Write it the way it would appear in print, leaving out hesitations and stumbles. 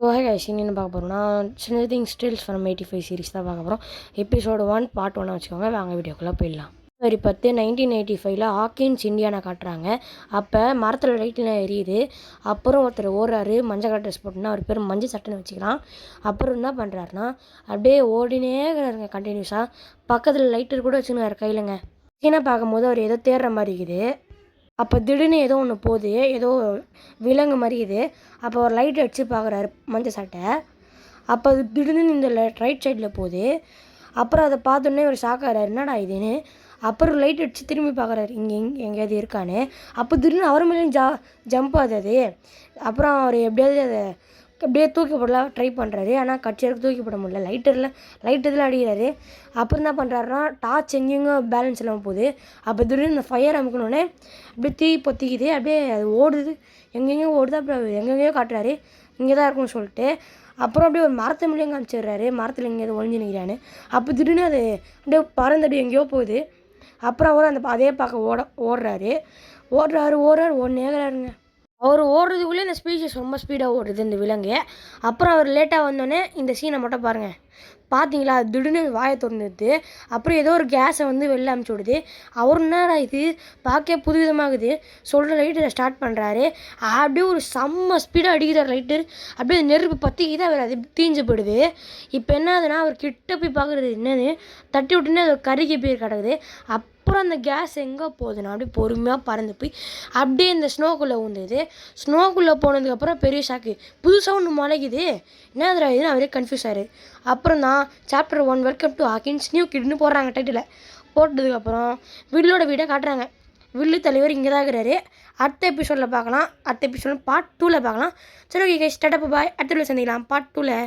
Hey guys, என்ன பார்க்க போகிறோம்னா சின்னதிங் ஸ்டில்ஸ் ஃப்ரம் 85 சீரிஸ் தான் பார்க்க போகிறோம். எபிசோடு 1 பார்ட் 1 வச்சுக்கோங்க. வாங்க வீடியோக்குள்ளே போயிடலாம். February 10, 1985 ஹாக்கின்ஸ் இந்தியானை காட்டுறாங்க. அப்போ மரத்தில் லைட்லாம் எரியுது. அப்புறம் ஒருத்தர் ஓடுறாரு, மஞ்சள் கலர் ட்ரெஸ் போட்டுன்னா அவர் பேர் மஞ்சள் சட்டைன்னு வச்சுக்கலாம். அப்புறம் என்ன பண்ணுறாருனா அப்படியே ஓடினே இருக்கிறாருங்க கண்டினியூஸாக. பக்கத்தில் லைட்டர் கூட வச்சுக்கிறாரு கையிலங்க. சீனை பார்க்கும்போது அவர் ஏதோ தேடுற மாதிரி இருக்குது. அப்போ திடீர்னு ஏதோ ஒன்று போகுது, ஏதோ விலங்கு மாதிரி இது. அப்போ ஒரு லைட் அடித்து பார்க்குறாரு மஞ்சள் சட்டை. அப்போ அது திடீர்னு இந்த ரைட் சைடில் போகுது. அப்புறம் அதை பார்த்தோன்னே ஒரு ஷாக்காகிறாரு, என்னடா இதுன்னு. அப்புறம் லைட் அடித்து திரும்பி பார்க்குறாரு எங்கேயாவது இருக்கான்னு. அப்போ திடீர்னு அவர் மேலேயும் ஜம்ப் ஆகுது. அப்புறம் அவர் எப்படியாவது அதை அப்படியே தூக்கி போடலாம் ட்ரை பண்ணுறாரு. ஆனால் கட்சியருக்கு தூக்கி போட முடியல. லைட்டரில் அடிக்கிறாரு. அப்புறம் என்ன பண்ணுறாருனா டார்ச் எங்கேயுங்க பேலன்ஸ் இல்லாமல் போகுது. அப்போ திடீர்னு இந்த ஃபயர் அமுக்கணுன்னே அப்படியே தீ பொத்திக்குது. அப்படியே அது ஓடுது, எங்கெங்கேயோ ஓடுது. அப்புறம் எங்கெங்கேயோ காட்டுறாரு இங்கே தான் இருக்குன்னு சொல்லிட்டு. அப்புறம் அப்படியே ஒரு மரத்தை மேலேயும் காமிச்சிடுறாரு, மரத்தில் எங்கேயாவது ஒழிஞ்சு நிற்கிறான்னு. அப்போ திடீர்னு அது அப்படியே பறந்தடி எங்கேயோ போகுது. அப்புறம் அவரும் அதே பார்க்க ஓடுறாரு. ஓடுறாருங்க. அவர் ஓடுறதுக்குள்ளே இந்த ஸ்பீச்சஸ் ரொம்ப ஸ்பீடாக ஓடுது இந்த விலங்கு. அப்புறம் அவர் லேட்டாக வந்தோடனே இந்த சீனை மட்டும் பாருங்கள். பார்த்தீங்களா, திடீர்னு வாயை திறந்துடுது. அப்புறம் ஏதோ ஒரு கேஸை வெளில அமுச்சு விடுது. அவர் என்னடா இது பார்க்க புதுவிதமாகுது சொல்கிற லைட்டரை ஸ்டார்ட் பண்ணுறாரு. அப்படியே ஒரு செம்ம ஸ்பீடாக அடிக்கிறார் லைட்டர். அப்படியே நெருப்பு பற்றிக்கிது. அவர் அது தீஞ்சு போயிடுது. இப்போ என்ன ஆகுதுன்னா அவர் கிட்ட போய் பார்க்குறது என்னன்னு தட்டி விட்டுன்னு அது கருகி போய் கிடக்குது. அப்புறம் அந்த கேஸ் எங்கே போகுதுன்னா அப்படியே பொறுமையாக பறந்து போய் அப்படியே இந்த ஸ்னோக்குள்ளே ஊந்துது. ஸ்னோக்குள்ளே போனதுக்கப்புறம் பெரிய ஷாக்கு, புதுசாக ஒன்று முளைக்குது. என்ன இதுன்னு அவரே கன்ஃபியூஸ் ஆயிரு. அப்புறம் தான் chapter 1 welcome to Hawkins new கிட்னு போடுறாங்க டைட்டில். போட்டதுக்கப்புறம் வில்லோட வீடை காட்டுறாங்க. வில்லு தலைவர் இங்கே தான் இருக்கிறாரு. அடுத்த எபிசோடில் பார்க்கலாம். அடுத்த எபிசோட் பார்ட் 2ல் பார்க்கலாம். சரி, ஓகே கைஸ், டாடா பாய். அடுத்த வீடியோ சந்திக்கலாம் பார்ட் 2ல்.